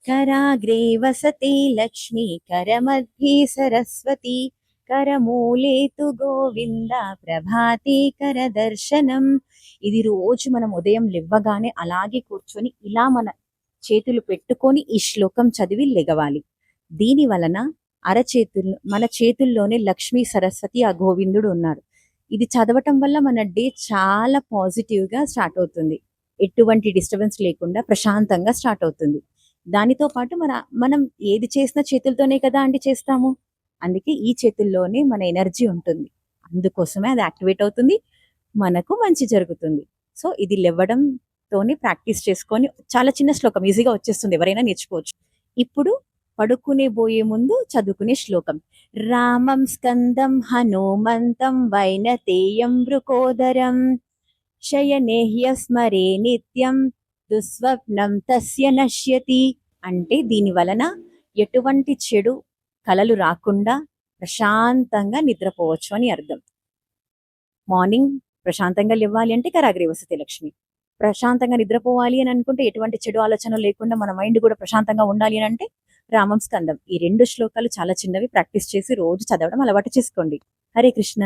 कराग्रे वसते लक्ष्मी करमध्ये सरस्वती करमूले तु గోవింద ప్రభాతే కరదర్శనం. ఇది రోజు మనం ఉదయం లేవగానే అలాగే కూర్చొని ఇలా మన చేతులు పెట్టుకొని ఈ శ్లోకం చదివి లెగవాలి. దీని వలన అరచేతులు మన చేతుల్లోనే లక్ష్మీ సరస్వతి ఆ గోవిందుడు ఉన్నారు. ఇది చదవటం వల్ల మన డే చాలా పాజిటివ్ గా స్టార్ట్ అవుతుంది. ఎటువంటి డిస్టర్బెన్స్ లేకుండా ప్రశాంతంగా స్టార్ట్ అవుతుంది. దానితో పాటు మనం ఏది చేసినా చేతులతోనే కదా అండి చేస్తాము. అందుకే ఈ చేతుల్లోనే మన ఎనర్జీ ఉంటుంది. అందుకోసమే అది యాక్టివేట్ అవుతుంది. మనకు మంచి జరుగుతుంది. సో ఇది లేవడంతోనే ప్రాక్టీస్ చేసుకొని చాలా చిన్న శ్లోకం ఈజీగా వచ్చేస్తుంది. ఎవరైనా నేర్చుకోవచ్చు. ఇప్పుడు పడుకునే బోయే ముందు చదువుకునే శ్లోకం. రామం స్కందం హనుమంతం వైనతేయం వృకోదరం శయనే హ్యస్మరే నిత్యం దుస్వప్నం తస్య నశ్యతి. అంటే దీని వలన ఎటువంటి చెడు కలలు రాకుండా ప్రశాంతంగా నిద్రపోవచ్చు అని అర్థం. మార్నింగ్ ప్రశాంతంగా లేవాలి అంటే కరాగ్రే వసతే లక్ష్మి. ప్రశాంతంగా నిద్రపోవాలి అని అనుకుంటే ఎటువంటి చెడు ఆలోచనలు లేకుండా మన మైండ్ కూడా ప్రశాంతంగా ఉండాలి అని అంటే రామం స్కందం. ఈ 2 శ్లోకాలు చాలా చిన్నవి. ప్రాక్టీస్ చేసి రోజు చదవడం అలవాటు చేసుకోండి. హరే కృష్ణ.